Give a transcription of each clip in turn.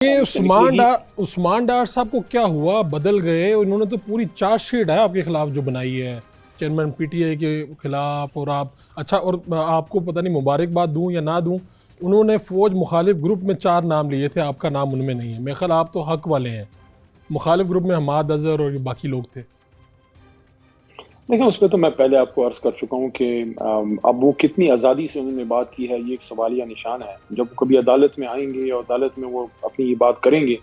یہ اس سے نکلے گی۔ عثمان ڈار صاحب کو کیا ہوا، بدل گئے؟ انہوں نے تو پوری چارج شیٹ ہے آپ کے خلاف جو بنائی ہے چیئرمین پی ٹی آئی کے خلاف، اور آپ اچھا، اور آپ کو پتہ نہیں مبارکباد دوں یا نہ دوں، انہوں نے فوج مخالف گروپ میں 4 نام لیے تھے، آپ کا نام ان میں نہیں ہے۔ میرے خیال آپ تو حق والے ہیں، مخالف گروپ میں حماد اظہر اور باقی لوگ تھے۔ دیکھیں اس پہ تو میں پہلے آپ کو عرض کر چکا ہوں کہ اب وہ کتنی آزادی سے انہوں نے بات کی ہے، یہ ایک سوالیہ نشان ہے۔ جب کبھی عدالت میں آئیں گے اور عدالت میں وہ اپنی یہ بات کریں گے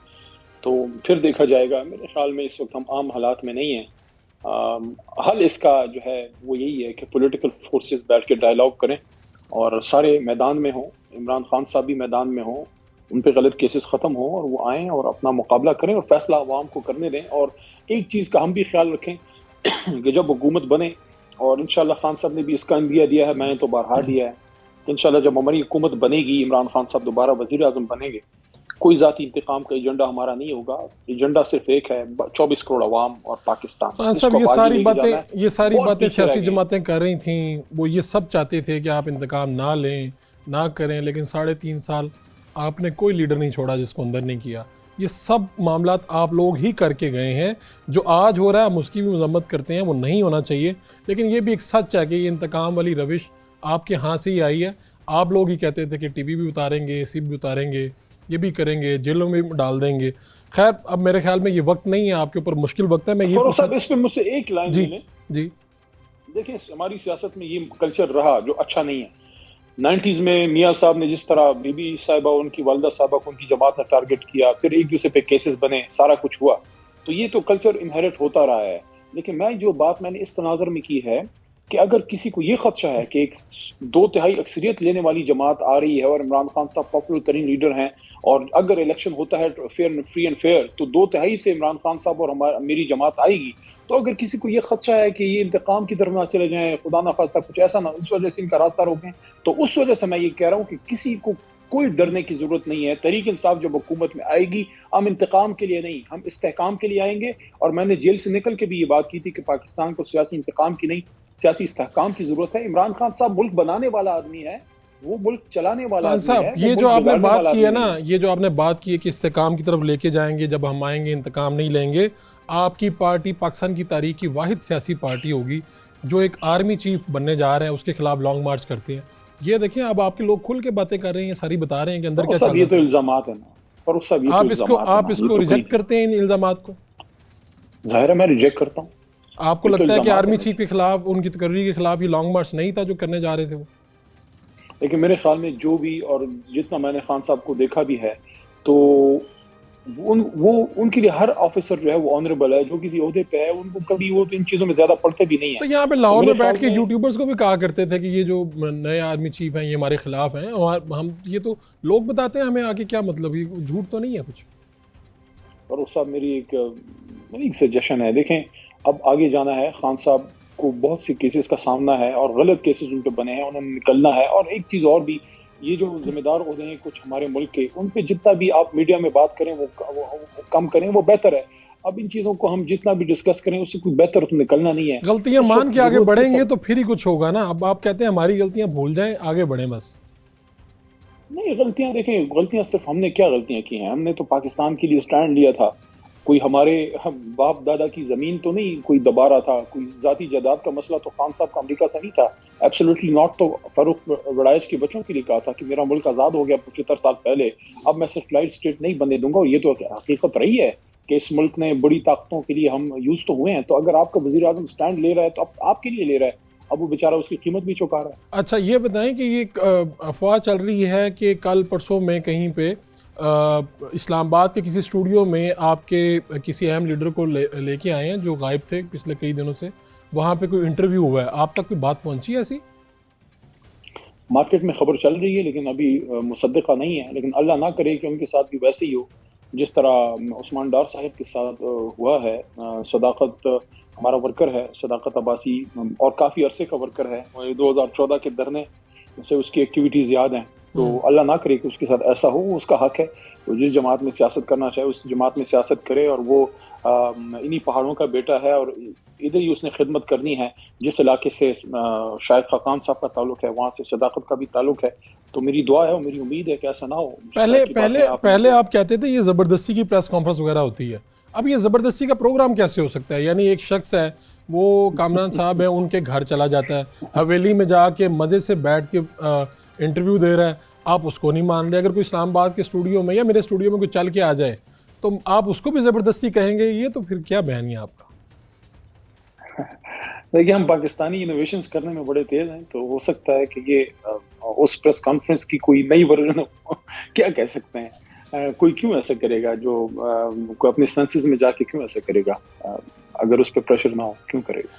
تو پھر دیکھا جائے گا۔ میرے خیال میں اس وقت ہم عام حالات میں نہیں ہیں۔ حل اس کا جو ہے وہ یہی ہے کہ پولیٹیکل فورسز بیٹھ کے ڈائلاگ کریں اور سارے میدان میں ہوں، عمران خان صاحب بھی میدان میں ہوں، ان پہ غلط کیسز ختم ہوں اور وہ آئیں اور اپنا مقابلہ کریں اور فیصلہ عوام کو کرنے دیں۔ اور ایک چیز کا ہم بھی خیال رکھیں کہ جب حکومت بنے، اور انشاءاللہ خان صاحب نے بھی اس کا اندیا دیا ہے، میں نے تو بارہا دیا ہے کہ انشاءاللہ جب ہماری حکومت بنے گی، عمران خان صاحب دوبارہ وزیر اعظم بنیں گے، کوئی ذاتی انتقام کا ایجنڈا ہمارا نہیں ہوگا۔ ایجنڈا صرف ایک ہے، 24 کروڑ عوام اور پاکستان، خان اس صاحب کو اب آگے لے کے جانا ہے۔ یہ ساری بہت باتیں پیچھے رہ سیاسی گئے ہیں۔ جماعتیں کر رہی تھیں، وہ یہ سب چاہتے تھے کہ آپ انتقام نہ لیں، نہ کریں، لیکن 3.5 سال آپ نے کوئی لیڈر نہیں چھوڑا جس کو اندر نہیں کیا۔ یہ سب معاملات آپ لوگ ہی کر کے گئے ہیں۔ جو آج ہو رہا ہے ہم اس کی بھی مذمت کرتے ہیں، وہ نہیں ہونا چاہیے، لیکن یہ بھی ایک سچ ہے کہ یہ انتقام والی روش آپ کے ہاں سے ہی آئی ہے۔ آپ لوگ ہی کہتے تھے کہ ٹی وی بھی اتاریں گے، سی بھی اتاریں گے، یہ بھی کریں گے، جیلوں میں ڈال دیں گے۔ خیر اب میرے خیال میں یہ وقت نہیں ہے، آپ کے اوپر مشکل وقت ہے۔ میں یہ فاروق پوچھنا، صاحب اس پہ مجھ سے ایک لائن جی لے لیں۔ جی دیکھیں ہماری سیاست میں یہ کلچر رہا جو اچھا نہیں ہے۔ 90s میں میاں صاحب نے جس طرح بی بی صاحبہ، ان کی والدہ صاحبہ کو ان کی جماعت نے ٹارگٹ کیا، پھر ایک دوسرے پہ کیسز بنے، سارا کچھ ہوا، تو یہ تو کلچر انہیریٹ ہوتا رہا ہے۔ لیکن جو بات میں نے اس تناظر میں کی ہے کہ اگر کسی کو یہ خدشہ ہے کہ ایک 2/3 اکثریت لینے والی جماعت آ رہی ہے اور عمران خان صاحب پاپولر ترین لیڈر ہیں، اور اگر الیکشن ہوتا ہے فری اینڈ فیئر تو 2/3 سے عمران خان صاحب اور میری جماعت آئے گی، تو اگر کسی کو یہ خدشہ ہے کہ یہ انتقام کی طرف نہ چلے جائیں، خدا نہ خواستہ کچھ ایسا نہ، اس وجہ سے ان کا راستہ روکیں، تو اس وجہ سے میں یہ کہہ رہا ہوں کہ کسی کو کوئی ڈرنے کی ضرورت نہیں ہے۔ تحریک انصاف جب حکومت میں آئے گی، ہم انتقام کے لیے نہیں، ہم استحکام کے لیے آئیں گے۔ اور میں نے جیل سے نکل کے بھی یہ بات کی تھی کہ پاکستان کو سیاسی انتقام کی نہیں، سیاسی استحکام کی ضرورت ہے۔ عمران خان صاحب ملک بنانے والا آدمی ہے، وہ ملک چلانے والا خان آدمی صاحب، ہے، وہ یہ جو ملک آپ نے بگاڑنے بات والا کی ہے آدمی نا، نہیں ہے۔ یہ جو آپ نے بات کی ہے کہ استحکام کی طرف لے کے جائیں گے، جب ہم آئیں گے انتقام نہیں لیں گے، آپ کی پارٹی پاکستان کی تاریخ کی واحد سیاسی پارٹی ہوگی جو ایک آرمی چیف بننے جا رہے ہیں، اس کے خلاف لانگ مارچ کرتے ہیں۔ یہ دیکھیں اب آپ کے لوگ کھل کے باتیں کر رہے ہیں، یہ ساری بتا رہے ہیں کہ اندر فاروق کیا صاحب چل یہ رہا تو تھا۔ الزامات ہیں نا، فاروق صاحب یہ تو الزامات ہیں آپ نا، اس یہ کو تو کوئی ریجیکٹ کرتے ہیں ان الزامات کو؟ ظاہر ہے میں ریجیکٹ کرتا ہوں۔ آپ کو یہ تو لگتا ہے کہ الزامات آرمی ہیں چیف کے خلاف، ان کی تقرری کے خلاف یہ لانگ مارچ نہیں تھا جو کرنے جا رہے تھے وہ؟ لیکن میرے خیال میں جو بھی، اور جتنا میں نے خان صاحب کو دیکھا بھی ہے، تو ان کے لیے ہر آفیسر جو ہے وہ آنریبل ہے، جو کسی عہدے پہ ہے، ان کو کبھی وہ ان چیزوں میں زیادہ پڑھتے بھی نہیں ہیں۔ تو یہاں پہ تو لاہور میرے میں خیال بیٹھ کے میں یوٹیوبرز کو بھی کہا کرتے تھے کہ یہ جو نئے آرمی چیف ہیں یہ ہمارے خلاف ہیں، اور ہم یہ تو لوگ بتاتے ہیں ہمیں آگے، کیا مطلب، یہ جھوٹ تو نہیں ہے کچھ؟ فاروق صاحب میری ایک سجیشن ہے، دیکھیں اب آگے جانا ہے، خان صاحب کو بہت سی کیسز کا سامنا ہے اور غلط کیسز ان پہ بنے ہیں، انہوں نے نکلنا ہے۔ اور ایک چیز اور بھی، یہ جو ذمہ دار عہدے ہیں کچھ ہمارے ملک کے، ان پہ جتنا بھی آپ میڈیا میں بات کریں وہ کم کریں، وہ بہتر ہے۔ اب ان چیزوں کو ہم جتنا بھی ڈسکس کریں اس سے کوئی بہتر تو نکلنا نہیں ہے۔ غلطیاں اس مان وقت کے آگے ضرورت بڑھیں گے تو پھر ہی کچھ ہوگا نا۔ اب آپ کہتے ہیں ہماری غلطیاں بھول جائیں، آگے بڑھیں بس۔ نہیں، غلطیاں دیکھیں، غلطیاں صرف ہم نے کیا غلطیاں کی ہیں؟ ہم نے تو پاکستان کے لیے سٹینڈ لیا تھا، کوئی ہمارے باپ دادا کی زمین تو نہیں کوئی دبا رہا تھا، کوئی ذاتی جائیداد کا مسئلہ تو خان صاحب کا امریکہ سے نہیں تھا، ایبسولوٹلی ناٹ۔ تو فاروق وڑائچ کے بچوں کے لیے کہا تھا کہ میرا ملک آزاد ہو گیا 75 سال پہلے، اب میں صرف لائٹ اسٹیٹ نہیں بننے دوں گا، اور یہ تو حقیقت رہی ہے کہ اس ملک نے بڑی طاقتوں کے لیے ہم یوز تو ہوئے ہیں۔ تو اگر آپ کا وزیر اعظم سٹینڈ لے رہا ہے تو آپ کے لیے لے رہا ہے، اب وہ بیچارہ اس کی قیمت بھی چکا رہا ہے۔ اچھا یہ بتائیں کہ یہ افواہ چل رہی ہے کہ کل پرسوں میں کہیں پہ اسلام آباد کے کسی اسٹوڈیو میں آپ کے کسی اہم لیڈر کو لے کے آئے ہیں جو غائب تھے پچھلے کئی دنوں سے، وہاں پہ کوئی انٹرویو ہوا ہے، آپ تک کوئی بات پہنچی ہے ایسی؟ مارکیٹ میں خبر چل رہی ہے لیکن ابھی مصدقہ نہیں ہے، لیکن اللہ نہ کرے کہ ان کے ساتھ بھی ویسے ہی ہو جس طرح عثمان ڈار صاحب کے ساتھ ہوا ہے۔ صداقت ہمارا ورکر ہے، صداقت عباسی، اور کافی عرصے کا ورکر ہے، 2014 کے دھرنے سے اس کی ایکٹیویٹیز یاد ہیں۔ تو اللہ نہ کرے کہ اس کے ساتھ ایسا ہو. وہ اس کا حق ہے, وہ جس جماعت میں سیاست کرنا چاہے اس جماعت میں سیاست کرے, اور وہ انہی پہاڑوں کا بیٹا ہے اور ادھر ہی اس نے خدمت کرنی ہے. جس علاقے سے شاہد خاقان صاحب کا تعلق ہے وہاں سے صداقت کا بھی تعلق ہے, تو میری دعا ہے اور میری امید ہے کہ ایسا نہ ہو. پہلے آپ کہتے تھے یہ زبردستی کی پریس کانفرنس وغیرہ ہوتی ہے, اب یہ زبردستی کا پروگرام کیسے ہو سکتا ہے؟ یعنی ایک شخص ہے, وہ کامران صاحب ہیں, ان کے گھر چلا جاتا ہے, حویلی میں جا کے مزے سے بیٹھ کے انٹرویو دے رہا ہے, آپ اس کو نہیں مان رہے. اگر کوئی اسلام آباد کے اسٹوڈیو میں یا میرے اسٹوڈیو میں کوئی چل کے آ جائے تو آپ اس کو بھی زبردستی کہیں گے, یہ تو پھر کیا بیان ہے آپ کا؟ دیکھیے, ہم پاکستانی انوویشنز کرنے میں بڑے تیز ہیں, تو ہو سکتا ہے کہ یہ اس پریس کانفرنس کی کوئی نئی ورژن ہو. کیا کہہ سکتے ہیں, کوئی کیوں ایسا کرے گا جو کوئی اپنے سینسز میں جا کے کیوں ایسا کرے گا؟ اگر اس پہ پریشر نہ ہو کیوں کرے گا؟